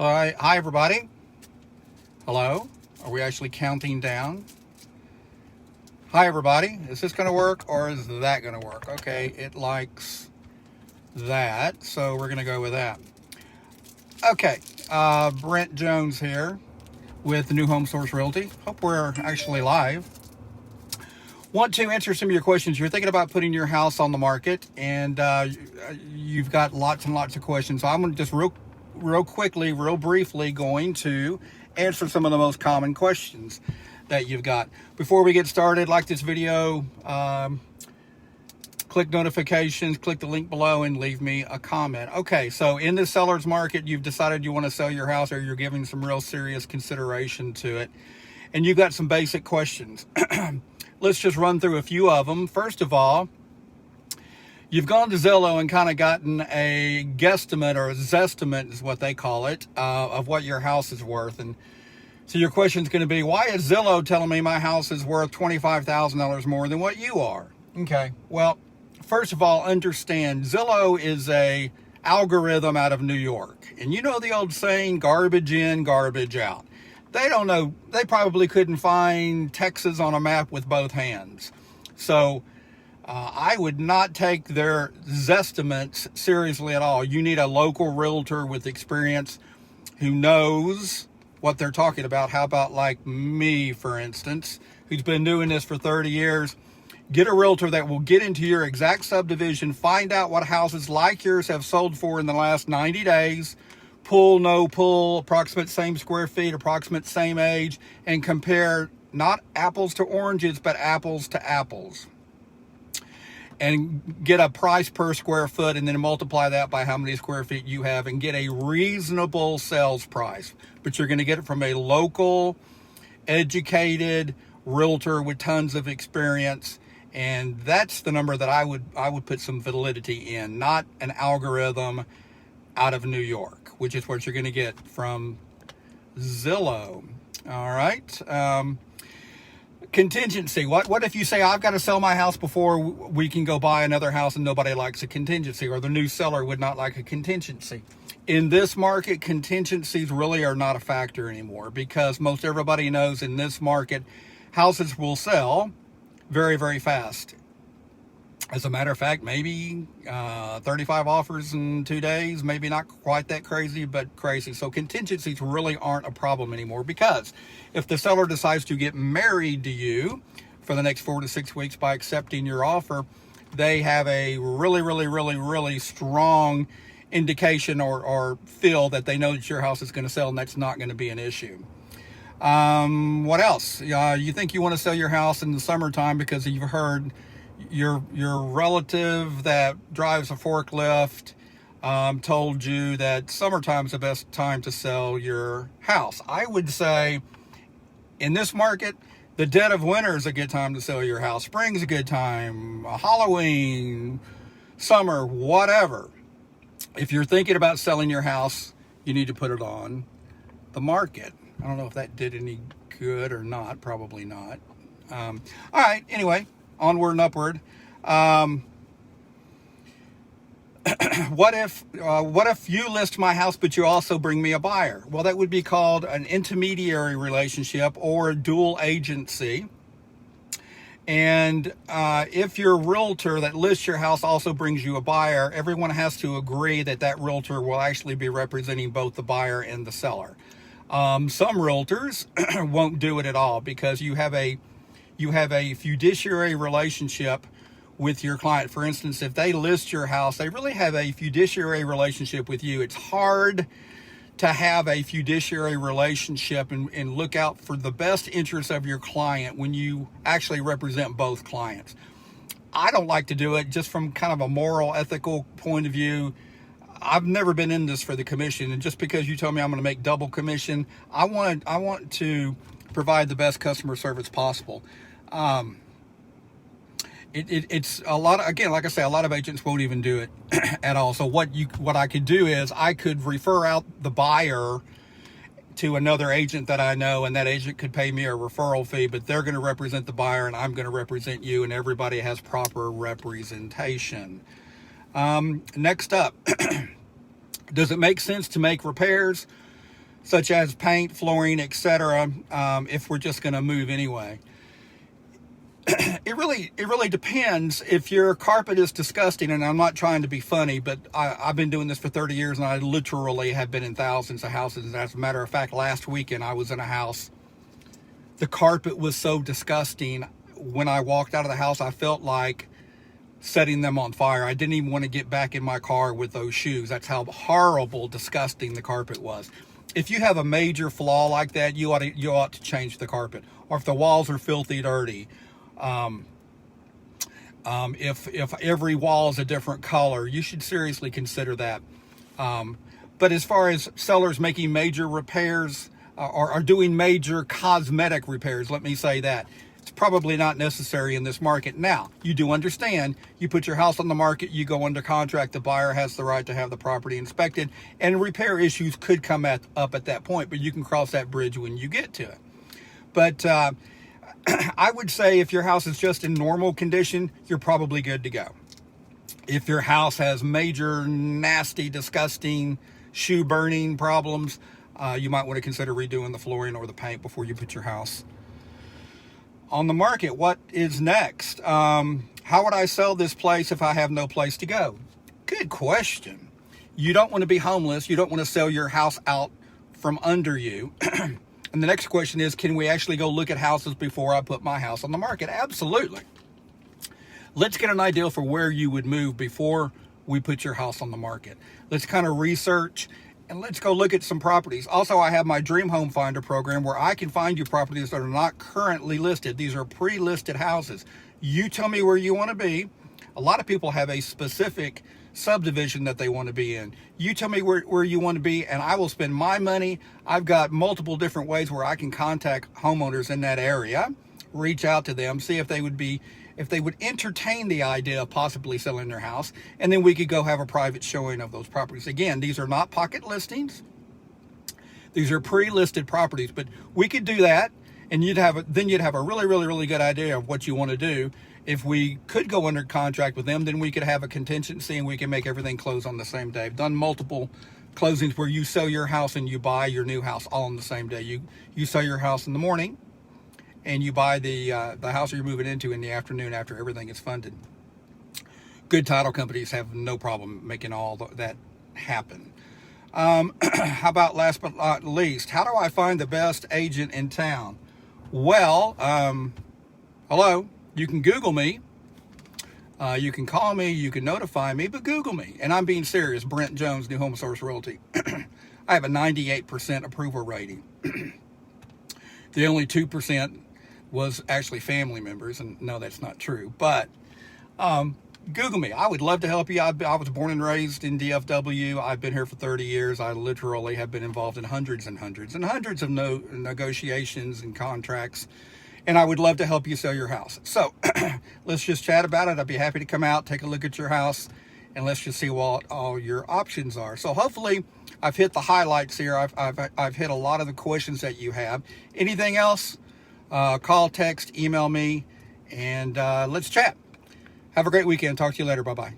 Hi everybody. Hello. Are we actually counting down? Hi everybody. Is this going to work or is that going to work? Okay, it likes that, so we're going to go with that. Okay, Brent Jones here with the New Home Source Realty. Hope we're actually live. Want to answer some of your questions. You're thinking about putting your house on the market, and you've got lots and lots of questions. So I'm going to just real quickly, real briefly going to answer some of the most common questions that you've got. Before we get started, like this video, click notifications, click the link below, and leave me a comment. Okay, so in the seller's market, you've decided you want to sell your house, or you're giving some real serious consideration to it, and you've got some basic questions. Let's just run through a few of them. First of all, you've gone to Zillow and kind of gotten a guesstimate, or a zestimate is what they call it, of what your house is worth. And so your question is going to be, why is Zillow telling me my house is worth $25,000 more than what you are? Okay, well, first of all, understand Zillow is a algorithm out of New York. And you know the old saying, garbage in, garbage out. They don't know, they probably couldn't find Texas on a map with both hands. So I would not take their zestimates seriously at all. You need a local realtor with experience who knows what they're talking about. How about like me, for instance, who's been doing this for 30 years? Get a realtor that will get into your exact subdivision, find out what houses like yours have sold for in the last 90 days, pull, no pull, approximate same square feet, approximate same age, and compare not apples to oranges, but apples to apples. And get a price per square foot, and then multiply that by how many square feet you have, and get a reasonable sales price. But you're going to get it from a local, educated realtor with tons of experience. And that's the number that I would put some validity in, not an algorithm out of New York, which is what you're going to get from Zillow. All right. Contingency. What if you say, I've got to sell my house before we can go buy another house, and nobody likes a contingency, or the new seller would not like a contingency? In this market, contingencies really are not a factor anymore, because most everybody knows in this market, houses will sell very, very fast. As a matter of fact, maybe 35 offers in 2 days, maybe not quite that crazy, but crazy. So contingencies really aren't a problem anymore, because if the seller decides to get married to you for the next 4 to 6 weeks by accepting your offer, they have a really, really, really, really strong indication or feel that they know that your house is going to sell, and that's not going to be an issue. What else? You think you want to sell your house in the summertime because you've heard your relative that drives a forklift told you that summertime is the best time to sell your house. I would say in this market, the dead of winter is a good time to sell your house. Spring's a good time, Halloween, summer, whatever. If you're thinking about selling your house, you need to put it on the market. I don't know if that did any good or not. Probably not. All right. Anyway, onward and upward. What if you list my house, but you also bring me a buyer? Well, that would be called an intermediary relationship or a dual agency. And if your realtor that lists your house also brings you a buyer, everyone has to agree that that realtor will actually be representing both the buyer and the seller. Some realtors won't do it at all, because you have a fiduciary relationship with your client. For instance, if they list your house, they really have a fiduciary relationship with you. It's hard to have a fiduciary relationship and look out for the best interests of your client when you actually represent both clients. I don't like to do it just from kind of a moral, ethical point of view. I've never been in this for the commission, and just because you tell me I'm going to make double commission, I want to provide the best customer service possible. It's a lot. Again, like I say, a lot of agents won't even do it at all. So what I could do is I could refer out the buyer to another agent that I know, and that agent could pay me a referral fee, but they're going to represent the buyer and I'm going to represent you, and everybody has proper representation. Next up, does it make sense to make repairs? such as paint, flooring, etc., if we're just going to move anyway. It really depends. If your carpet is disgusting, and I'm not trying to be funny, but I've been doing this for 30 years, and I literally have been in thousands of houses. As a matter of fact, last weekend I was in a house. The carpet was so disgusting. When I walked out of the house, I felt like setting them on fire. I didn't even want to get back in my car with those shoes. That's how horrible, disgusting the carpet was. If you have a major flaw like that, you ought to change the carpet. Or if the walls are filthy dirty, if every wall is a different color, you should seriously consider that. But as far as sellers making major repairs or doing major cosmetic repairs, let me say that it's probably not necessary in this market. Now, you do understand, you put your house on the market, you go under contract, the buyer has the right to have the property inspected, and repair issues could come up at that point, but you can cross that bridge when you get to it. But I would say if your house is just in normal condition, you're probably good to go. If your house has major, nasty, disgusting, shoe burning problems, you might want to consider redoing the flooring or the paint before you put your house on the market. What is next? How would I sell this place if I have no place to go? Good question. You don't want to be homeless. You don't want to sell your house out from under you. And the next question is, can we actually go look at houses before I put my house on the market? Absolutely. Let's get an idea for where you would move before we put your house on the market. Let's kind of research and let's go look at some properties. Also, I have my Dream Home Finder program where I can find you properties that are not currently listed. These are pre-listed houses. You tell me where you want to be. A lot of people have a specific subdivision that they want to be in. You tell me where you want to be, and I will spend my money. I've got multiple different ways where I can contact homeowners in that area, reach out to them, see if they would entertain the idea of possibly selling their house, and then we could go have a private showing of those properties. Again, these are not pocket listings. These are pre-listed properties, but we could do that, and you'd have a really good idea of what you want to do. If we could go under contract with them, then we could have a contingency and we can make everything close on the same day. I've done multiple closings where you sell your house and you buy your new house all on the same day. You sell your house in the morning and you buy the house you're moving into in the afternoon after everything is funded. Good title companies have no problem making all that happen. How about last but not least, how do I find the best agent in town? Well, hello. You can Google me, you can call me, you can notify me, but Google me. And I'm being serious. Brent Jones, New Home Source Realty. I have a 98% approval rating. The only 2% was actually family members, and no, that's not true. But Google me. I would love to help you. I was born and raised in DFW. I've been here for 30 years. I literally have been involved in hundreds and hundreds of negotiations and contracts. And I would love to help you sell your house. So let's just chat about it. I'd be happy to come out, take a look at your house, and let's just see what all your options are. So hopefully I've hit the highlights here. I've hit a lot of the questions that you have. Anything else? Call, text, email me, and let's chat. Have a great weekend. Talk to you later. Bye-bye.